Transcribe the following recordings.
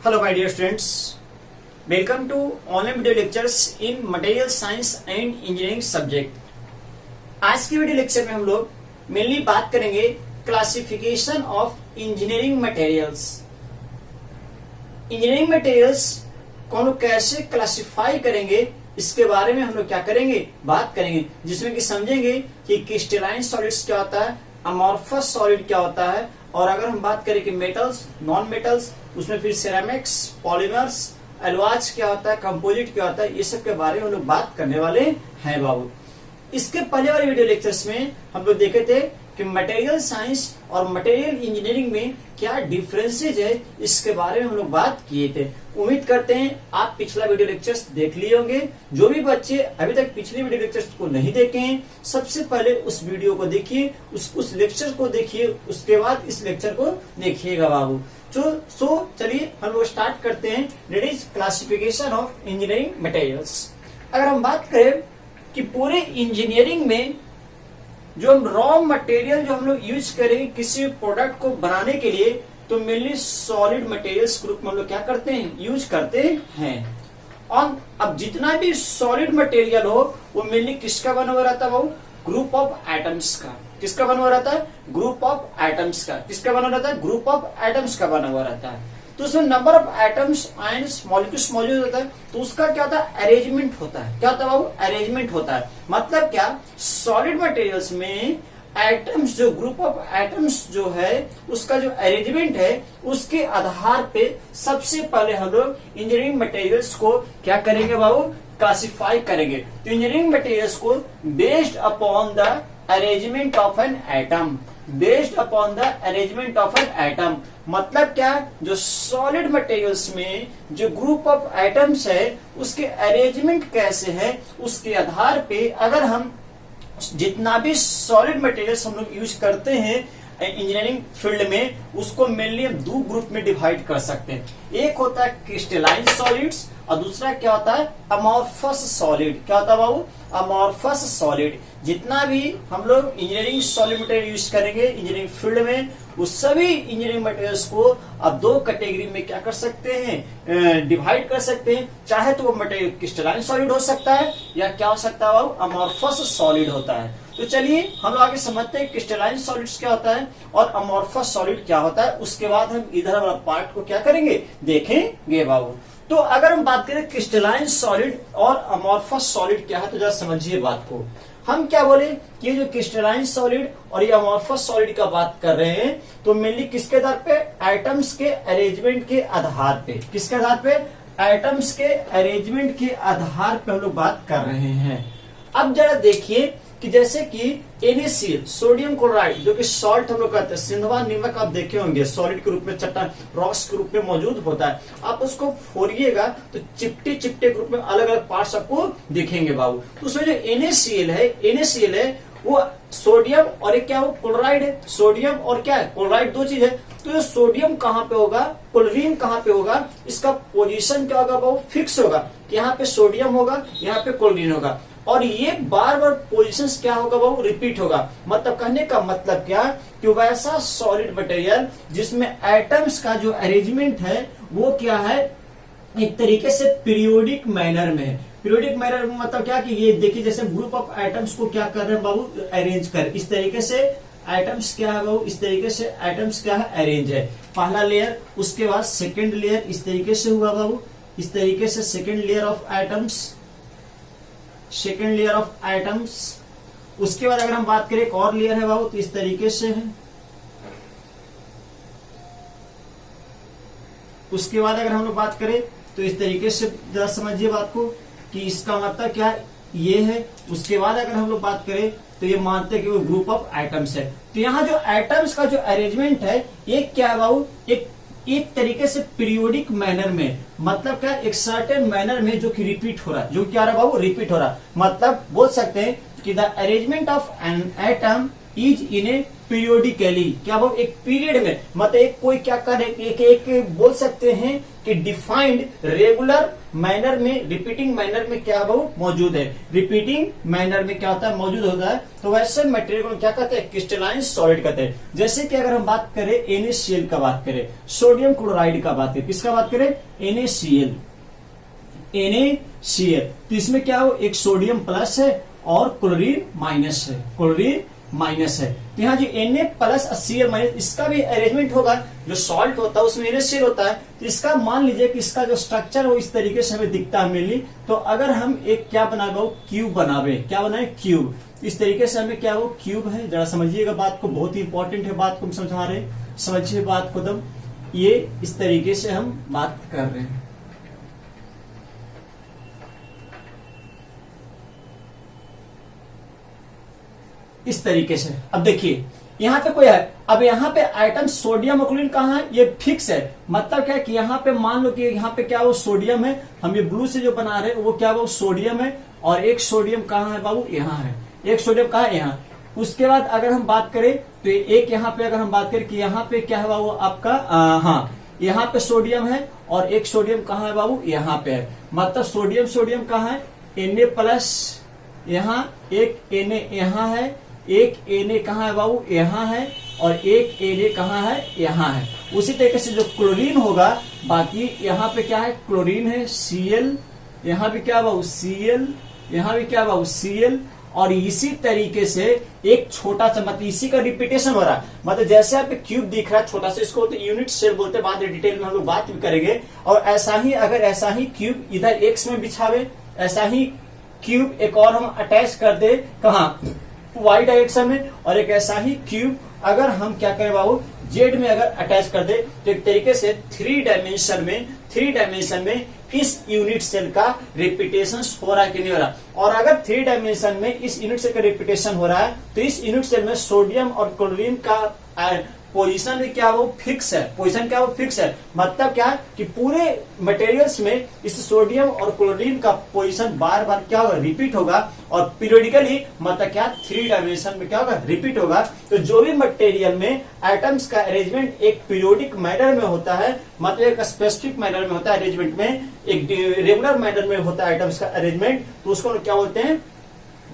Hello my dear students, welcome to online video lectures in material science and engineering subject। आज की video lecture में हम लोग mainly बात करेंगे classification of engineering materials. Engineering materials को हम लोग कैसे क्लासिफाई करेंगे इसके बारे में हम लोग क्या करेंगे, बात करेंगे, जिसमें कि समझेंगे कि क्रिस्टलाइन सॉलिड्स क्या होता है, अमॉर्फस सॉलिड क्या होता है, और अगर हम बात करें कि मेटल्स, नॉन मेटल्स, उसमें फिर सिरेमिक्स, पॉलीमर्स, एलवाज क्या होता है, कंपोजिट क्या होता है, ये सब के बारे में हम लोग बात करने वाले हैं बाबू। इसके पहले वाले वीडियो लेक्चर्स में हम लोग देखे थे कि मटेरियल साइंस और मटेरियल इंजीनियरिंग में क्या डिफरेंसेज है, इसके बारे में हम लोग बात किए थे। उम्मीद करते हैं आप पिछला वीडियो लेक्चर्स देख लिए होंगे। जो भी बच्चे अभी तक पिछले वीडियो लेक्चर्स को नहीं देखे हैं, सबसे पहले उस वीडियो को देखिए, उस लेक्चर को देखिए, उसके बाद इस लेक्चर को देखिएगा बाबू। सो चलिए हम लोग स्टार्ट करते हैं। That is classification of engineering materials. अगर हम बात करें कि पूरे इंजीनियरिंग में जो हम रॉ मटेरियल जो हम लोग यूज करेंगे किसी प्रोडक्ट को बनाने के लिए, तो मेनली सॉलिड मटेरियल्स ग्रुप में हम लोग क्या करते हैं, यूज करते हैं। और अब जितना भी सॉलिड मटेरियल हो वो मेनली किसका बना हुआ रहता है वो, ग्रुप ऑफ एटम्स का। किसका बना हुआ रहता है, ग्रुप ऑफ एटम्स का। किसका बना रहता है, ग्रुप ऑफ एटम्स का बना हुआ रहता है। तो उसमें number of atoms, ions, molecules मौजूद होता है, तो उसका क्या होता है, अरेंजमेंट होता है। क्या होता है बाबू, अरेंजमेंट होता है। मतलब क्या, सॉलिड मटेरियल्स में एटम्स, जो ग्रुप ऑफ एटम्स जो है उसका जो अरेंजमेंट है, उसके आधार पे सबसे पहले हम लोग इंजीनियरिंग मटेरियल्स को क्या करेंगे बाबू, क्लासिफाई करेंगे। तो इंजीनियरिंग मटेरियल्स को based upon the arrangement of an atom, based upon the arrangement of an atom. मतलब क्या, जो सॉलिड मटेरियल्स में जो ग्रुप ऑफ एटम्स है उसके अरेंजमेंट कैसे है, उसके आधार पे अगर हम जितना भी सॉलिड मटेरियल्स हम लोग यूज करते हैं इंजीनियरिंग फील्ड में, उसको मेनली हम दो ग्रुप में डिवाइड कर सकते हैं। एक होता है क्रिस्टलाइन सॉलिड्स और दूसरा क्या होता है, अमॉर्फस सॉलिड। क्या होता है बाबू, अमॉर्फस सॉलिड। जितना भी हम लोग इंजीनियरिंग सॉलिड मटेरियल यूज करेंगे इंजीनियरिंग फील्ड में, उस सभी इंजीनियरिंग मटेरियल्स को अब दो कैटेगरी में क्या कर सकते हैं, डिवाइड कर सकते हैं। चाहे तो वो मटेरियल क्रिस्टलाइन सॉलिड हो सकता है या क्या हो सकता है बाबू, अमॉर्फस सॉलिड होता है। तो चलिए हम लोग आगे समझते हैं क्रिस्टलाइन सॉलिड्स क्या होता है और अमॉर्फस सॉलिड क्या होता है। उसके बाद हम इधर वाला पार्ट को क्या करेंगे, देखेंगे बाबू। तो अगर हम बात करें क्रिस्टलाइन सॉलिड और अमॉर्फस सॉलिड क्या है, तो जरा समझिए बात को। हम क्या बोले कि ये जो क्रिस्टलाइन सॉलिड और ये अमॉर्फस सॉलिड का बात कर रहे हैं, तो मेनली किसके आधार पे, एटम्स के अरेंजमेंट के आधार पे। किसके आधार पे, एटम्स के अरेंजमेंट के आधार पे हम लोग बात कर रहे हैं। अब जरा देखिए कि जैसे कि NaCl, सोडियम क्लोराइड, जो कि सॉल्ट हम लोग कहते हैं, सिंधवा नमक आप देखे होंगे, सॉलिड के रूप में, चट्टान रॉक्स के रूप में मौजूद होता है। आप उसको फोड़िएगा तो चिपटे चिपटे के रूप में अलग अलग पार्ट्स आपको दिखेंगे बाबू। तो उसमें जो NaCl है वो सोडियम और एक क्या वो क्लोराइड है। सोडियम और क्या है, क्लोराइड, दो चीज है। तो ये सोडियम कहाँ पे होगा, क्लोरीन कहाँ पे होगा, इसका पोजीशन क्या होगा वो फिक्स होगा कि यहाँ पे सोडियम होगा, यहाँ पे क्लोरीन होगा, और ये बार बार पोजीशंस क्या होगा वो रिपीट होगा। मतलब कहने का मतलब क्या, कि वैसा सॉलिड मटेरियल जिसमें एटम्स का जो अरेंजमेंट है वो क्या है, एक तरीके से पीरियोडिक मैनर में है। पीरियोडिक मैनर में मतलब क्या, कि ये देखिए जैसे ग्रुप ऑफ एटम्स को क्या कर रहे हैं बाबू, अरेंज कर, इस तरीके से एटम्स क्या है बाबू, इस तरीके से एटम्स क्या है, अरेंज है। पहला लेयर, उसके बाद सेकेंड लेयर इस तरीके से हुआ बाबू, इस तरीके से second layer of atoms, second layer of atoms. उसके बाद अगर हम बात करें एक और लेयर है बाबू, तो इस तरीके से है। उसके बाद अगर हम लोग बात करें तो इस तरीके से, जरा समझिए बात को कि इसका मतलब क्या ये है। उसके बाद अगर हम लोग बात करें तो ये मानते हैं कि वो ग्रुप ऑफ एटम्स है। तो यहाँ जो एटम्स का जो अरेंजमेंट है ये क्या है बाबू, एक तरीके से पीरियोडिक मैनर में, मतलब क्या, एक सर्टेन मैनर में जो कि रिपीट हो रहा है, जो क्या रहा बाबू, रिपीट हो रहा है। मतलब बोल सकते हैं कि the arrangement of an atom is in A periodically, क्या वो एक पीरियड में, मतलब एक कोई क्या करे, एक बोल सकते हैं कि डिफाइंड रेगुलर मैनर में, रिपीटिंग मैनर में क्या वो मौजूद है, रिपीटिंग मैनर में क्या होता है, मौजूद होता है। तो वैसे मटेरियल को क्या कहते हैं, क्रिस्टलाइन सॉलिड कहते हैं। जैसे कि अगर हम बात करें NaCl का बात करें, सोडियम क्लोराइड का बात करें, किसका बात करें, NaCl, तो इसमें क्या हो, एक सोडियम प्लस है और क्लोरीन माइनस है, क्लोरीन माइनस है। तो यहाँ जो Na प्लस Cl माइनस, इसका भी अरेंजमेंट होगा, जो सॉल्ट होता है उसमें NaCl होता है। तो इसका मान लीजिए कि इसका जो स्ट्रक्चर हो इस तरीके से हमें दिखता है मेनली। तो अगर हम एक क्या बनावे, क्यूब बनावे, क्या बनाए, क्यूब, इस तरीके से हमें क्या हो, क्यूब है। जरा समझिएगा बात को, बहुत ही इंपॉर्टेंट है बात को हम समझा रहे हैं, समझिए बात को दम। ये इस तरीके से हम बात कर रहे हैं, इस तरीके से। अब देखिए यहाँ पे कोई है, अब यहाँ पे आइटम सोडियम और क्लोरीन कहाँ है, ये फिक्स है। मतलब क्या है कि यहाँ पे मान लो कि यहाँ पे क्या वो सोडियम है, हम ये ब्लू से जो बना रहे हैं वो क्या वो सोडियम है, और एक सोडियम कहाँ है बाबू, यहाँ है, एक सोडियम कहाँ है, यहाँ। उसके बाद अगर हम बात करें तो एक यहाँ पे अगर हम बात करें कि यहाँ पे क्या है बाबू आपका, हाँ यहाँ पे सोडियम है और एक सोडियम कहाँ है बाबू, यहाँ पे है। मतलब सोडियम सोडियम कहाँ है, Na प्लस, यहाँ एक Na यहाँ है, एक Na कहाँ है बाबू, यहाँ है, और एक Na कहाँ है, यहाँ है। उसी तरीके से जो क्लोरीन होगा, बाकी यहाँ पे क्या है, क्लोरीन है, Cl, यहाँ भी क्या बाबू Cl, यहाँ भी क्या बाबू Cl। और इसी तरीके से एक छोटा सा, मतलब इसी का रिपीटेशन हो रहा है। मतलब जैसे आप क्यूब दिख रहा है छोटा सा, इसको तो यूनिट सेल बोलते हैं, बाद में डिटेल में हम लोग बात भी करेंगे। और ऐसा ही अगर ऐसा ही क्यूब इधर एक्स में बिछावे, ऐसा ही क्यूब एक और हम अटैच कर दे कहा, वाई डायरेक्शन में, और एक ऐसा ही क्यूब अगर हम क्या करें बाबू, जेड में अगर अटैच कर दे, तो एक तरीके से थ्री डायमेंशन में इस यूनिट सेल का रिपीटेशन हो रहा है कि नहीं हो रहा। और अगर थ्री डायमेंशन में इस यूनिट सेल का रिपीटेशन हो रहा है, तो इस यूनिट सेल में सोडियम और क्लोरीन का पोजीशन भी क्या वो फिक्स है, पोजीशन क्या वो फिक्स है। मतलब क्या है कि पूरे मटेरियल्स में इस सोडियम और क्लोरीन का पोजीशन बार बार क्या होगा, रिपीट होगा, और पीरियोडिकली मतलब क्या, थ्री डायमेंशन में क्या होगा, रिपीट होगा। तो जो भी मटेरियल में एटम्स का अरेंजमेंट एक पीरियोडिक मैनर में होता है, मतलब एक स्पेसिफिक मैनर में होता है अरेंजमेंट में, एक रेगुलर मैनर में होता है एटम्स का अरेंजमेंट, तो उसको क्या बोलते हैं,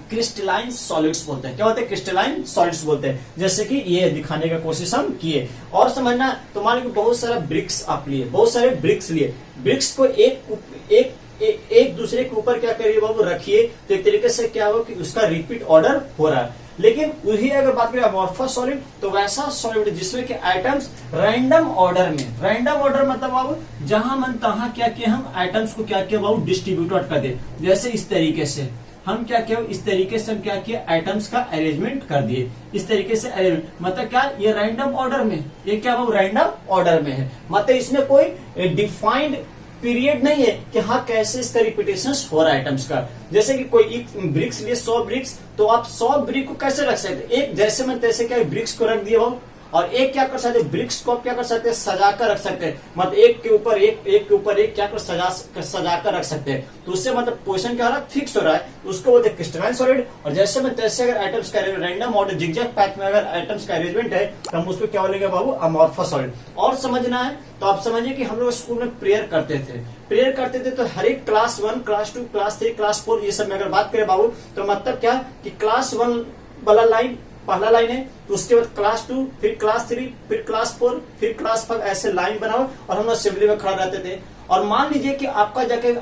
क्रिस्टलाइन सॉलिड्स बोलते हैं। क्या होते हैं, क्रिस्टलाइन सॉलिड्स बोलते हैं। जैसे कि ये दिखाने का कोशिश हम किए। और समझना, तो मान लो कि बहुत सारा ब्रिक्स आप लिए, बहुत सारे ब्रिक्स लिए, ब्रिक्स को एक दूसरे के ऊपर क्या करिए बाबू, रखिए, तो एक तरीके से क्या हो कि उसका रिपीट ऑर्डर हो रहा है। लेकिन वही अगर बात करें अमॉर्फस सॉलिड, तो वैसा सॉलिड जिसमें कि आइटम्स रैंडम ऑर्डर में, रैंडम ऑर्डर मतलब बाबू जहां मन तहां क्या किया, हम आइटम्स को क्या किया बाबू, डिस्ट्रीब्यूट कर दे। जैसे इस तरीके से हम क्या किया, इस तरीके से हम क्या किया, आइटम्स का अरेंजमेंट कर दिए, इस तरीके से अरेंजमेंट। मतलब क्या, ये रैंडम ऑर्डर में, ये क्या वो रैंडम ऑर्डर में है। मतलब इसमें कोई डिफाइंड पीरियड नहीं है कि हाँ कैसे इसका रिपीटेशन हो रहा है आइटम्स का। जैसे कि कोई ब्रिक्स लिए 100 ब्रिक्स, तो आप 100 ब्रिक को कैसे रख सकते, एक जैसे मन तैसे क्या ब्रिक्स को रख दिए हो, और एक क्या कर सकते हैं, ब्रिक्स को आप क्या कर सकते हैं, सजा कर रख सकते हैं। मतलब एक के ऊपर एक क्या कर सजा कर रख सकते हैं। तो उससे मतलब पोजीशन क्या हो रहा है, फिक्स हो रहा है, तो उसको बोलते हैं क्रिस्टलाइन सॉलिड। और जैसे में तैसे अगर आइटम्स का रैंडम ऑर्डर जिगजैग पैथ में अगर आइटम्स का अरेंजमेंट है, तो हम उसको क्या बोलेंगे बाबू, अमॉर्फस सॉलिड। और समझना है तो आप समझिए कि हम लोग स्कूल में प्रेयर करते थे, तो हर एक क्लास 1, क्लास 2, क्लास 3, क्लास 4 ये सब में अगर बात करें बाबू, तो मतलब क्या कि क्लास 1 वाला लाइन पहला लाइन है, तो उसके बाद क्लास 2, फिर क्लास 3, फिर क्लास 4, फिर क्लास 5, ऐसे लाइन बनाओ। और हम लोग असेंबली में खड़ा रहते थे। और मान लीजिए कि आपका जाके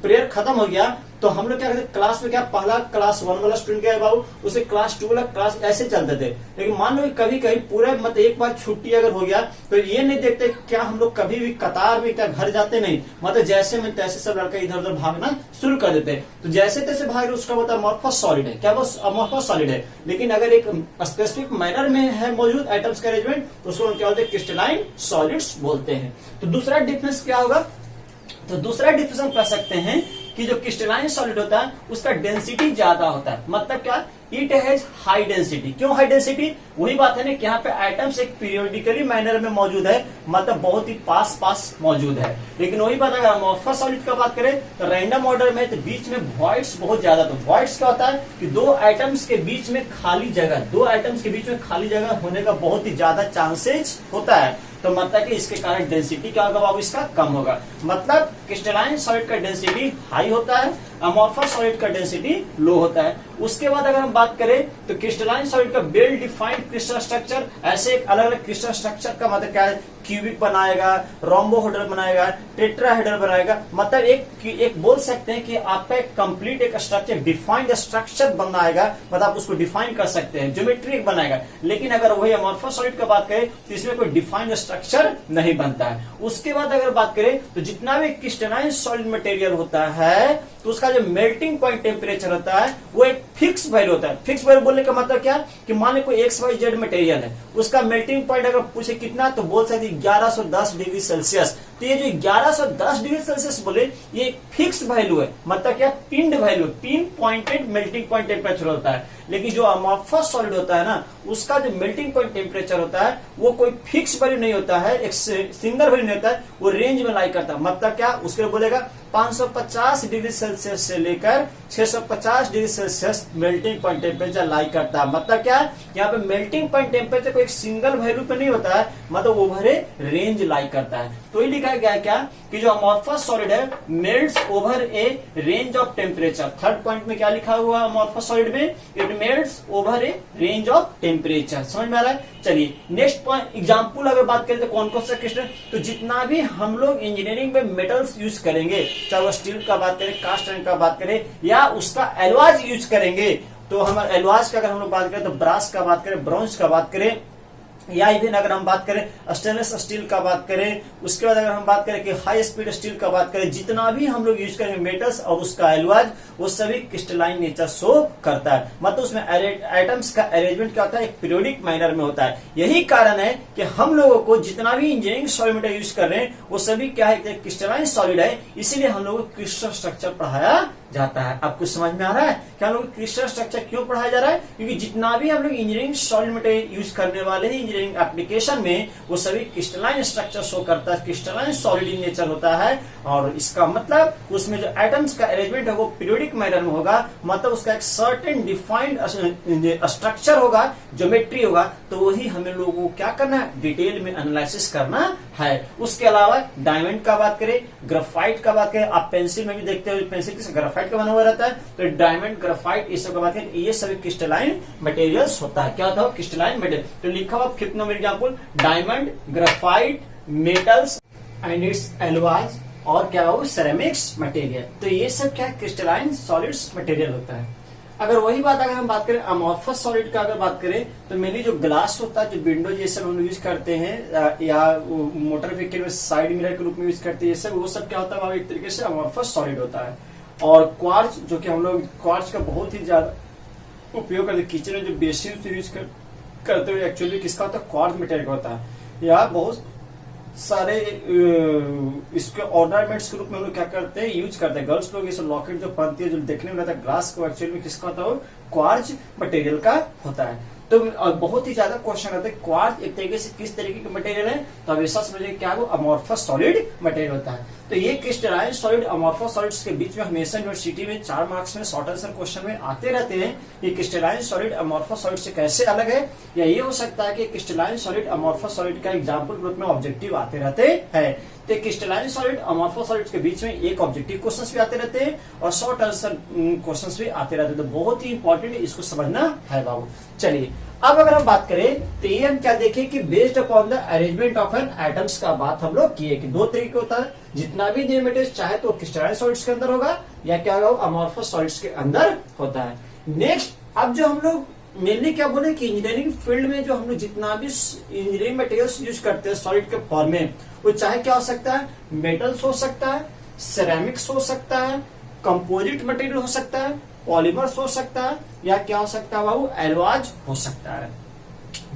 प्रेयर खत्म हो गया, तो हम लोग क्या करते, क्लास में क्या पहला क्लास 1 वाला स्टूडेंट क्या है बाबू, उसे क्लास 2 वाला क्लास ऐसे चलते थे। लेकिन मान लो कभी कभी पूरा मतलब एक बार छुट्टी अगर हो गया, तो ये नहीं देखते क्या हम लोग कभी भी कतार में क्या घर जाते नहीं, मतलब जैसे में तैसे सब लड़का इधर उधर भागना शुरू कर देते। तो जैसे तैसे भाग उसका मतलब अमॉर्फस सॉलिड है। क्या वो अमॉर्फस सॉलिड है। लेकिन अगर एक स्पेसिफिक मैनर में है मौजूद आइटम्स का अरेंजमेंट, तो उसको क्या बोलते हैं, क्रिस्टलाइन सॉलिड्स बोलते हैं। तो दूसरा डिफरेंस क्या होगा, तो दूसरा डिफरेंस हम कह सकते हैं कि जो क्रिस्टलाइन सॉलिड होता है उसका डेंसिटी ज्यादा होता है। मतलब क्या इट हैज हाई डेंसिटी। क्यों हाई डेंसिटी? वही बात है ना कि यहाँ पे एटम्स एक पीरियोडिकली मैनर में मौजूद है, मतलब बहुत ही पास पास मौजूद है। लेकिन वही बात अगर अमॉर्फस सॉलिड का बात करें तो रैंडम ऑर्डर में तो बीच में वॉइड्स बहुत ज्यादा। तो वॉइड्स क्या होता है कि दो एटम्स के बीच में खाली जगह होने का बहुत ही ज्यादा चांसेस होता है। तो मतलब कि इसके कारण डेंसिटी क्या होगा बाबू, इसका कम होगा। मतलब क्रिस्टलाइन सॉलिड का डेंसिटी हाई होता है, अमॉर्फस सॉलिड का डेंसिटी लो होता है। उसके बाद अगर हम बात करें तो क्रिस्टलाइन सॉलिड का वेल डिफाइंड क्रिस्टल स्ट्रक्चर, ऐसे एक अलग अलग क्रिस्टल स्ट्रक्चर का मतलब क्या है, क्यूबिक बनाएगा, रोम्बोहेड्रल बनाएगा, टेट्राहेड्रल बनाएगा। मतलब एक बोल सकते हैं कि आपका एक कंप्लीट एक स्ट्रक्चर डिफाइंड स्ट्रक्चर बनाएगा, मतलब आप उसको डिफाइन कर सकते हैं, ज्योमेट्री बनाएगा। लेकिन अगर वही अमॉर्फस सॉलिड का बात करें तो इसमें कोई डिफाइंड स्ट्रक्चर नहीं बनता है। उसके बाद अगर बात करें तो जितना भी क्रिस्टलाइन सॉलिड मटेरियल होता है तो उसका जो मेल्टिंग पॉइंट टेम्परेचर होता है वो एक फिक्स वैल्यू होता है। फिक्स वैल्यू बोलने का मतलब क्या कि मान लो कोई XYZ मटेरियल है, उसका मेल्टिंग पॉइंट अगर पूछे कितना तो बोल सकते 1110 डिग्री सेल्सियस। तो ये जो 1110 डिग्री सेल्सियस बोले ये एक फिक्स वैल्यू है, मतलब क्या पिंड value, pin pointed melting point temperature होता है। लेकिन जो अमॉर्फस सॉलिड होता है ना उसका जो मेल्टिंग पॉइंट टेम्परेचर होता है वो कोई फिक्स वैल्यू नहीं होता है, एक सिंगल वैल्यू नहीं होता है, वो रेंज में लाई करता है। मतलब क्या उसके लिए बोलेगा 550 डिग्री सेल्सियस से लेकर 650 degree Celsius melting point temperature lie करता है। मतलब क्या यहाँ पे मेल्टिंग पॉइंट टेम्परेचर को एक सिंगल वैल्यू पे नहीं होता है, मतलब ओवर ए रेंज लाई करता है। तो ये लिखा गया है क्या कि जो अमॉर्फस सॉलिड है melts over A range of temperature. Third point में क्या लिखा हुआ है अमॉर्फस सॉलिड में, it melts over A range of temperature. समझ में आ रहा है? चलिए नेक्स्ट पॉइंट एग्जांपल अगर बात करें तो कौन कौन सा क्रिस्टल, तो जितना भी हम लोग इंजीनियरिंग में मेटल्स यूज करेंगे, चाहे वो स्टील का बात करें, कास्ट आयरन का बात करें या उसका एलॉज यूज करेंगे, तो हम एलॉज का अगर हम लोग बात करें तो ब्रास का बात करें, ब्रॉन्ज का बात करें, या इवन अगर हम बात करें स्टेनलेस स्टील का बात करें, उसके बाद अगर हम बात करें कि हाई स्पीड स्टील का बात करें, जितना भी हम लोग यूज करेंगे मेटल्स और उसका एलॉज वो सभी क्रिस्टलाइन नेचर शो करता है। मतलब उसमें एटम्स का अरेंजमेंट क्या होता है, एक पीरियोडिक मैनर में होता है। यही कारण है कि हम लोगों को जितना भी इंजीनियरिंग सॉलिड मेटेरियल यूज कर रहे हैं वो सभी क्या है, क्रिस्टलाइन सॉलिड है, इसीलिए हम लोगों को क्रिस्टल स्ट्रक्चर पढ़ाया जाता है। आपको समझ में आ रहा है कि हम लोग क्रिस्टल स्ट्रक्चर क्यों पढ़ाया जा रहा है? क्योंकि जितना भी हम लोग इंजीनियरिंग सॉलिड मटेरियल यूज करने वाले हैं इंजीनियरिंग एप्लीकेशन में वो सभी क्रिस्टलाइन स्ट्रक्चर शो करता है, क्रिस्टलाइन सॉलिड इन नेचर होता है। और इसका मतलब उसमें जो एटम्स का अरेंजमेंट है वो पीरियोडिक मैनर में होगा, मतलब उसका एक सर्टेन डिफाइंड स्ट्रक्चर होगा, ज्योमेट्री होगा। तो वही हमें लोगों को क्या करना है, डिटेल में एनालिसिस करना है। उसके अलावा डायमंड का बात करें, ग्राफाइट का बात करें, आप पेंसिल में भी देखते हो पेंसिल किस ग्राफाइट का बना हुआ रहता है, तो डायमंड, ग्राफाइट इस सब का बात करें, ये सभी क्रिस्टलाइन मटेरियल्स होता है। क्या होता है? Crystalline material. तो लिखा हुआ fifth number example, diamond, graphite, metals and it's alloys और क्या हो, सेरेमिक्स मटेरियल। तो ये सब क्या क्रिस्टलाइन सॉलिड्स मटेरियल होता है। अगर वही बात अगर हम बात करें अमॉर्फस सॉलिड का अगर बात करें तो मेनली जो ग्लास होता है, जो विंडो ये सब हम यूज करते हैं या मोटर व्हीकल में साइड मिरर के रूप में यूज करते हैं, ये सब वो सब क्या होता है, एक तरीके से अमॉर्फस सॉलिड होता है। और क्वार्ट्ज, जो कि हम लोग क्वार्ट्ज का बहुत ही ज्यादा उपयोग करते हैं किचन में, जो बेसिन से यूज करते हुए एक्चुअली किसका होता है, क्वार्ट्ज मटेरियल का होता है। या बहुत सारे इसके ऑर्नामेंट्स के रूप में हम लोग क्या करते हैं, यूज करते हैं। गर्ल्स लोग ये सब लॉकेट जो पहनती है, जो देखने में रहता है ग्लास को, एक्चुअली में किसका होता है, क्वार्ट्ज मटेरियल का होता है। तो बहुत ही ज्यादा क्वेश्चन रहते हैं, क्वार्ट्ज एक तरीके से किस तरीके का मटेरियल है, तो अब ऐसा समझिए क्या वो अमॉर्फस सॉलिड मटेरियल होता है। तो ये क्रिस्टलाइन सॉलिड अमॉर्फस सॉलिड्स के बीच में हमेशा यूनिवर्सिटी में 4 मार्क्स में शॉर्ट आंसर क्वेश्चन में आते रहते हैं। ये क्रिस्टलाइन सॉलिड अमॉर्फस सॉलिड से कैसे अलग है, या ये हो सकता है कि क्रिस्टलाइन सॉलिड अमॉर्फस सॉलिड का एग्जाम्पल ग्रुप में ऑब्जेक्टिव आते रहते हैं। तो क्रिस्टलाइन सॉलिड अमॉर्फस सॉलिड्स के बीच में एक ऑब्जेक्टिव क्वेश्चंस भी आते रहते हैं और शॉर्ट आंसर क्वेश्चंस भी आते रहते हैं। तो बहुत ही इंपॉर्टेंट है, इसको समझना है बाबू। चलिए अब अगर हम बात करें तो ये हम क्या देखें कि based upon the arrangement of an atoms का बात हम लोग किए कि 2 तरीके होता है, जितना भी मटेरियल चाहे तो क्रिस्टलाइन सॉलिड्स के अंदर होगा या क्या होगा, अमॉर्फस सॉलिड्स के अंदर होता है। नेक्स्ट अब जो हम लोग मेनली क्या बोले कि इंजीनियरिंग फील्ड में जो हम लोग जितना भी इंजीनियरिंग मटेरियल्स यूज करते हैं सॉलिड के फॉर्म में, वो चाहे क्या हो सकता है, मेटल्स हो सकता है, सेरेमिक्स हो सकता है, कंपोजिट मटेरियल हो सकता है, पॉलीमर्स हो सकता है, या क्या हो सकता है बाबू, एलॉज हो सकता है।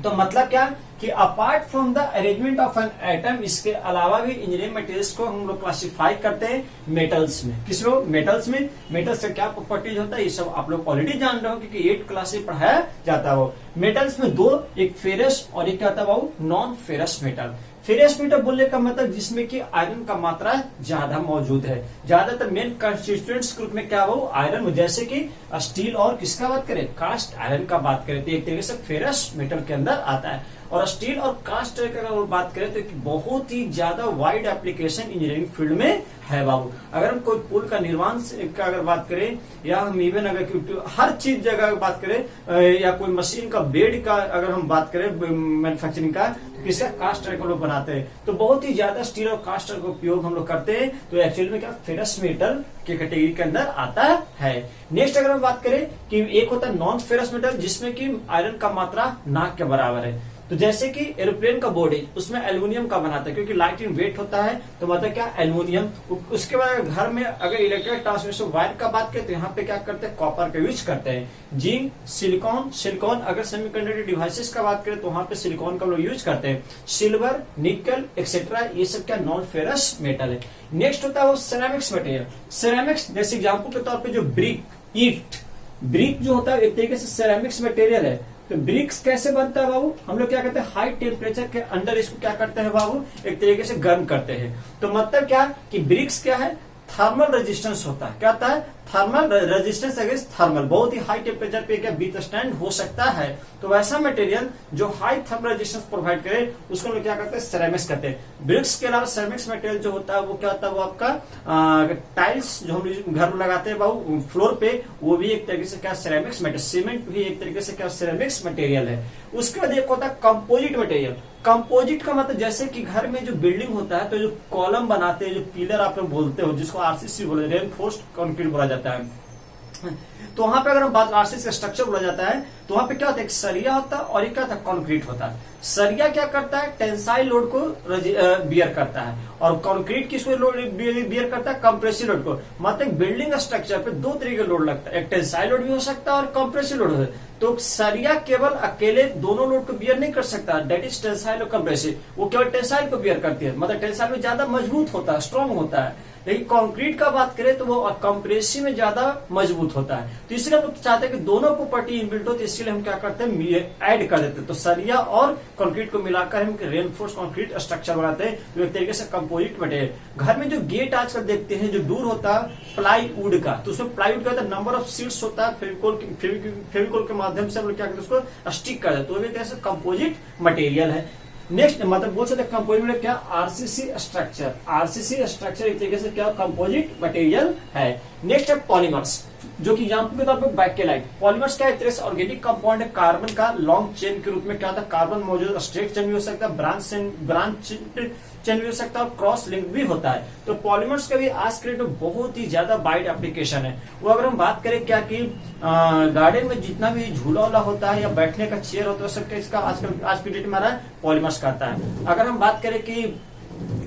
तो मतलब क्या कि apart from the arrangement of an atom, इसके अलावा भी इंजीनियरिंग मटेरियल्स को हम लोग क्लासिफाई करते हैं मेटल्स में। किस लोग मेटल्स में, मेटल्स का क्या प्रॉपर्टीज होता है ये सब आप लोग ऑलरेडी जान रहे हो क्योंकि 8 क्लास से पढ़ाया जाता है। वो मेटल्स में दो, एक फेरस और एक क्या होता है वो non ferrous metal. Ferrous metal बोलने का मतलब जिसमें कि आयरन का मात्रा ज्यादा मौजूद है। ज्यादातर मेन कंस्टिट्यूएंट्स ग्रुप में क्या वो आयरन, जैसे कि स्टील और किसका बात करें, कास्ट आयरन का बात करें तो एक तरीके से फेरस मेटल के अंदर आता है। और स्टील और कास्ट का अगर बात करें तो बहुत ही ज्यादा वाइड एप्लीकेशन इंजीनियरिंग फील्ड में है बाबू। अगर हम कोई पुल का निर्माण का अगर बात करें या हम इवन अगर हर चीज जगह बात करें या कोई मशीन का बेड का अगर हम बात करें मैन्युफैक्चरिंग का, तो किसका कास्ट आयरन को लोग बनाते हैं। तो बहुत ही ज्यादा स्टील और कास्ट आयरन का उपयोग हम लोग करते हैं। तो एक्चुअली में क्या फेरस मेटल के कैटेगरी के अंदर आता है। नेक्स्ट अगर हम बात करें कि एक होता है नॉन फेरस मेटल जिसमें कि आयरन का मात्रा ना के बराबर है। तो जैसे कि एरोप्लेन का बॉडी उसमें एल्यूमिनियम का बनाता है क्योंकि लाइट इन वेट होता है, तो मतलब क्या एल्यूमिनियम। उसके बाद घर में अगर इलेक्ट्रिक ट्रांसमिशन वायर का बात करें तो यहाँ पे क्या करते हैं, कॉपर का यूज करते हैं। जिंक, सिलिकॉन अगर सेमीकंडक्टर डिवाइसेस का बात करें तो वहां पे सिलिकॉन का लोग यूज करते हैं। सिल्वर, निकल एक्सेट्रा ये सब क्या नॉन फेरस मेटल है। नेक्स्ट होता है वो सेरामिक्स मटेरियल। सेरामिक्स जैसे एग्जाम्पल के तौर पर जो ब्रिक जो होता है एक तरीके से सेरामिक्स मटेरियल है। तो ब्रिक्स कैसे बनता है बाबू, हम लोग क्या करते हैं हाई टेम्परेचर के अंदर इसको क्या करते हैं बाबू, एक तरीके से गर्म करते हैं। तो मतलब क्या कि ब्रिक्स क्या है, थर्मल रेजिस्टेंस होता है। क्या होता है, थर्मल रेजिस्टेंस अगेंस्ट थर्मल, बहुत ही हाई टेम्परेचर पे क्या बीट स्टैंड हो सकता है। तो वैसा मटेरियल जो हाई थर्मल रेजिस्टेंस प्रोवाइड करे उसको लोग क्या करते हैं, सेरेमिक्स कहते हैं। ब्रिक्स के अलावा सेरेमिक्स मटेरियल जो होता है वो क्या होता है, वो आपका टाइल्स जो हम घर में लगाते हैं बाबू फ्लोर पे, वो भी एक तरीके से क्या सेरेमिक्स मटेरियल। सीमेंट भी एक तरीके से क्या सेरेमिक्स मटेरियल है। उसके बाद एक होता है कंपोजिट मटेरियल। कंपोजिट का मतलब जैसे कि घर में जो बिल्डिंग होता है तो जो कॉलम बनाते हैं, जो पिलर आप लोग बोलते हो जिसको आरसीसी बोले, रेनफोर्स्ड कंक्रीट बोला जाता है। तो वहां पे अगर हम बात आरसीसी का स्ट्रक्चर बोला जाता है तो वहां पे क्या होता है, एक सरिया होता है और एक क्या होता है, कंक्रीट होता है। सरिया क्या करता है, टेंसाइल लोड को बियर करता है और कंक्रीट किसको लोड बियर करता है, कंप्रेसिव लोड को। मतलब बिल्डिंग स्ट्रक्चर पे दो तरीके का लोड लगता है, एक टेंसाइल लोड भी हो सकता है और कंप्रेसिव लोड हो सकता है। तो सरिया केवल अकेले दोनों लोड को बियर नहीं कर सकता, दैट इज टेंसाइल और कंप्रेसिव। वो केवल टेंसाइल को बियर करती है, मतलब टेंसाइल में ज्यादा मजबूत होता है, स्ट्रॉन्ग होता है। लेकिन कंक्रीट का बात करें तो वो कंप्रेसिव में ज्यादा मजबूत होता है। तो इसलिए हम लोग चाहते हैं कि दोनों प्रॉपर्टी इनबिल्ट हो, तो इसलिए हम क्या करते हैं, ऐड कर देते हैं। तो सरिया और कंक्रीट को मिलाकर हम रेनफोर्स कंक्रीट स्ट्रक्चर बनाते हैं, तो एक तरीके से कंपोजिट मटेरियल। घर में जो गेट आजकल देखते हैं, जो डोर होता है प्लाईवुड का, तो उसमें प्लाईवुड का नंबर ऑफ शीट्स होता है, फेविकोल के माध्यम से हम लोग क्या करते हैं, उसको स्टिक कर देते हैं, तो एक तरह से कंपोजिट मटेरियल है। नेक्स्ट मतलब बोल सकते हैं कंपोजिट में क्या, आरसीसी स्ट्रक्चर। आरसीसी स्ट्रक्चर एक तरीके से क्या कंपोजिट मटेरियल है। नेक्स्ट है पॉलीमर्स, जो कि एग्जांपल के तौर पे बैकेलाइट। पॉलीमर्स क्या है, एक तरह से ऑर्गेनिक कंपाउंड है, कार्बन का लॉन्ग चेन के रूप में क्या होता है, कार्बन मौजूद, स्ट्रेट चेन भी हो सकता है, ब्रांच चेन भी हो सकता है और क्रॉस लिंक भी होता है। तो पॉलीमर्स का भी आज के डेट में बहुत ही ज्यादा वाइड एप्लीकेशन है। वो अगर हम बात करें क्या कि गार्डन में जितना भी झूला उला होता है या बैठने का चेयर होता है सबके इसका आजकल आज की डेट में आ रहा है पॉलीमर्स का आता है। अगर हम बात करें कि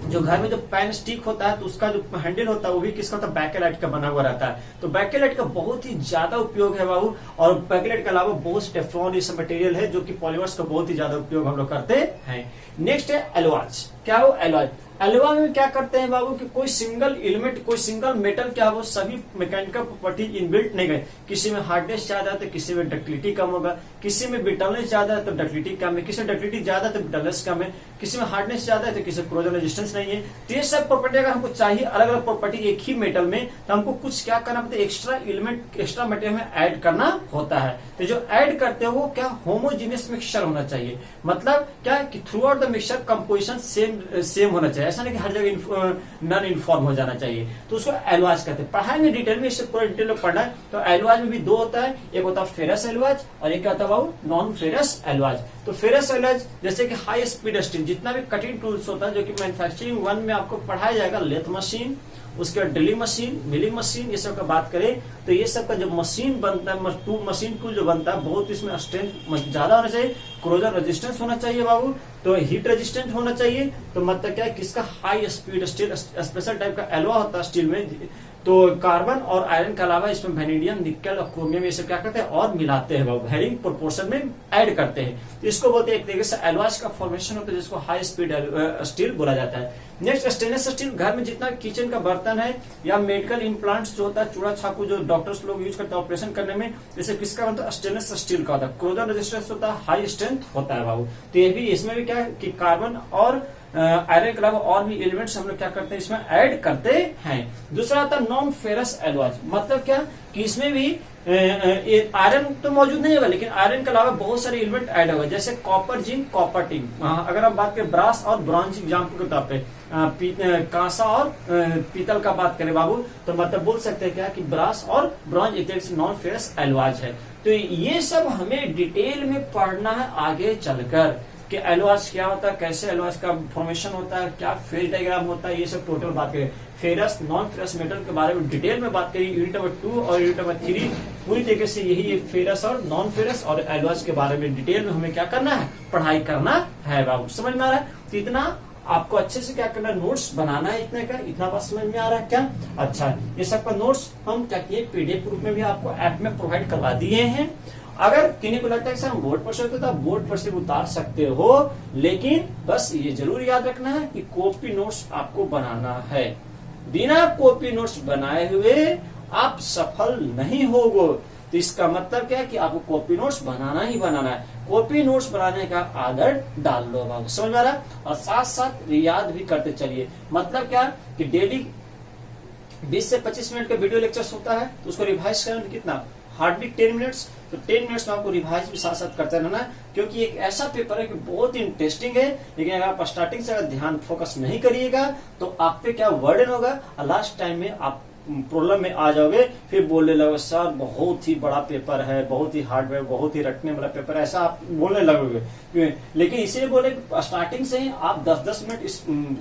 जो घर में जो पैन स्टिक होता है तो उसका जो हैंडल होता है वो भी किसका होता है, बैकेलाइट का बना हुआ रहता है। तो बैकेलाइट का बहुत ही ज्यादा उपयोग है बाबू। और बैकेलाइट के अलावा बहुत टेफ्लॉन ये सब मटेरियल है जो कि पॉलीमर्स का बहुत ही ज्यादा उपयोग हम लोग करते हैं। नेक्स्ट है एलॉयज। क्या हो एलॉय, एलॉय में क्या करते हैं बाबू कि कोई सिंगल एलिमेंट, कोई सिंगल मेटल क्या वो सभी मैकेनिकल प्रॉपर्टी इनबिल्ट नहीं गए। किसी में हार्डनेस ज्यादा है तो किसी में डक्टिलिटी कम होगा, किसी में ब्रिटलनेस ज्यादा है तो डक्टिलिटी कम है, किसी में डक्टिलिटी ज्यादा है तो ब्रिटलनेस कम है, किसी में हार्डनेस ज्यादा है तो किसी में कोरोजन रेजिस्टेंस नहीं है। तो ये सब प्रॉपर्टी अगर हमको चाहिए अलग अलग प्रॉपर्टी एक ही मेटल में, तो हमको कुछ क्या करना पड़ता है, एक्स्ट्रा एलिमेंट एक्स्ट्रा मटेरियल में ऐड करना होता है। तो जो ऐड करते हो वो क्या होमोजीनियस मिक्सचर होना चाहिए। मतलब क्या कि through out the mixture composition same होना चाहिए, ऐसा नहीं कि हर जगह नॉन इन्फॉर्म हो जाना चाहिए। तो उसको एलॉयज कहते हैं। पढ़ाएंगे डिटेल में, इससे पूरा डिटेल में पढ़ना है। तो एलॉयज में भी दो होता है, एक होता है फेरस एलॉयज और एक होता है नॉन फेरस एलॉयज। तो फेरस एलॉयज जैसे कि हाई स्पीड स्टील, जितना भी कटिंग टूल्स होता है जो कि मैन्युफैक्चरिंग 1 में आपको पढ़ाया जाएगा, लेथ मशीन, उसके बाद ड्रिलिंग मशीन, मिलिंग मशीन, ये सब का बात करें तो ये सब का जो मशीन बनता है, मशीन टूल जो बनता है बहुत इसमें स्ट्रेंथ ज्यादा होना चाहिए, कोरोजन रेजिस्टेंस होना चाहिए बाबू, तो हीट रेजिस्टेंट होना चाहिए। तो मतलब क्या है, किसका high speed steel, special type का एलॉय होता है स्टील में तो कार्बन और आयरन के अलावा इसमें वेनेडियम, निकल और क्रोमियम ये सब क्या करते हैं और मिलाते हैं, वेरिंग प्रोपोर्शन में ऐड करते हैं। तो इसको बोलते हैं एक तरीके से एलॉयज का फॉर्मेशन होता है, जिसको हाई स्पीड स्टील बोला जाता है। नेक्स्ट स्टेनलेस स्टील, घर में जितना किचन का बर्तन है या मेडिकल इम्प्लांट्स जो होता है, चूड़ा छाकू जो डॉक्टर्स लोग यूज करते हैं ऑपरेशन करने में, जैसे किसका बनता है, स्टेनलेस स्टील का होता है। क्रोजन रेजिस्टेंस होता है, हाई स्ट्रेंथ होता है बाबू। तो ये भी इसमें भी क्या है कि कार्बन और आयरन के अलावा और भी एलिमेंट्स हम लोग क्या करते हैं इसमें ऐड करते हैं। दूसरा आता है नॉन फेरस एलॉयज, मतलब क्या कि इसमें भी आयरन तो मौजूद नहीं होगा, लेकिन आयरन के अलावा बहुत सारे एलिमेंट ऐड होगा, जैसे कॉपर, जिंक, कॉपर, टिन। अगर हम बात करें ब्रास और ब्रॉन्ज एग्जाम्पल के तौर पे, कांसा और पीतल का बात करें बाबू, तो मतलब बोल सकते हैं क्या कि ब्रास और ब्रॉन्ज एक तरह से नॉन फेरस एलॉयज है। तो ये सब हमें डिटेल में पढ़ना है आगे चलकर कि एलॉयज क्या होता है, कैसे एलॉयज का फॉर्मेशन होता है, क्या फेज डायग्राम होता है, ये सब टोटल बात करें। फेरस, नॉन फेरस मेटल के बारे में डिटेल में बात करें। यूनिट नंबर 2 और यूनिट नंबर 3 पूरी तरीके से यही फेरस और नॉन फेरस और एलॉयज के बारे में डिटेल में हमें क्या करना है, पढ़ाई करना है बाबू। समझ में आ रहा है? तो इतना आपको अच्छे से क्या करना है, नोट्स बनाना है। इतने का इतना बात समझ में आ रहा है क्या? अच्छा, ये सब का नोट्स हम क्या किए, पीडीएफ रूप में भी आपको ऐप में प्रोवाइड करवा दिए हैं। अगर किन्हीं को लगता है कि हम बोर्ड पर से होते तो आप बोर्ड पर से उतार सकते हो, लेकिन बस ये जरूर याद रखना है कि कॉपी नोट्स आपको बनाना है। बिना कॉपी नोट्स बनाए हुए आप सफल नहीं होगे। तो इसका मतलब क्या है कि आपको कॉपी नोट्स बनाना ही बनाना है। कॉपी नोट्स बनाने का आदत डाल लो बाबू, समझ में आ रहा है? और साथ साथ याद भी करते चलिए। मतलब क्या कि डेली 20 से 25 मिनट का वीडियो लेक्चर्स होता है, तो उसको रिवाइज करने में कितना, हार्डली 10 मिनट्स। तो 10 मिनट्स में आपको रिवाइज भी साथ साथ करते रहना है, क्योंकि एक ऐसा पेपर है कि बहुत ही इंटरेस्टिंग है। लेकिन अगर आप स्टार्टिंग से अगर ध्यान फोकस नहीं करिएगा तो आप पे क्या वर्डन होगा, और लास्ट टाइम में आप प्रॉब्लम में आ जाओगे, फिर बोलने लगोगे सर बहुत ही बड़ा पेपर है, बहुत ही हार्ड है, बहुत ही रटने वाला पेपर है, ऐसा आप बोलने लगोगे। लेकिन इसीलिए बोले स्टार्टिंग से ही आप 10-10 मिनट इस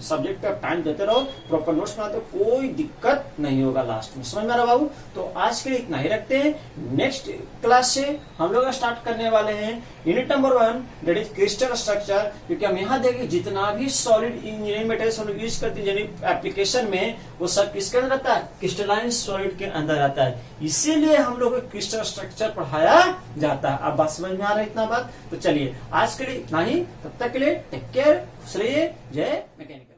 सब्जेक्ट का टाइम देते रहो, प्रॉपर नोट्स बनाते, कोई दिक्कत नहीं होगा लास्ट में। समझ में आ रहा बाबू? तो आज के लिए इतना ही रखते हैं। नेक्स्ट क्लास से हम लोग स्टार्ट करने वाले हैं unit number 1, that is crystal structure. क्योंकि हम यहाँ देखें जितना भी सॉलिड इंजीनियरिंग मटेरियल हम लोग यूज करते हैं एप्लीकेशन में, वो सब किसके अंदर रहता है, क्रिस्टलाइन सॉलिड के अंदर रहता है। इसीलिए हम लोग को क्रिस्टल स्ट्रक्चर पढ़ाया जाता है। अब बात समझ में आ रहा है इतना बात? तो चलिए आज के लिए इतना ही, तब तक के लिए टेक केयर, खुश रहिए, जय मैकेनिकल।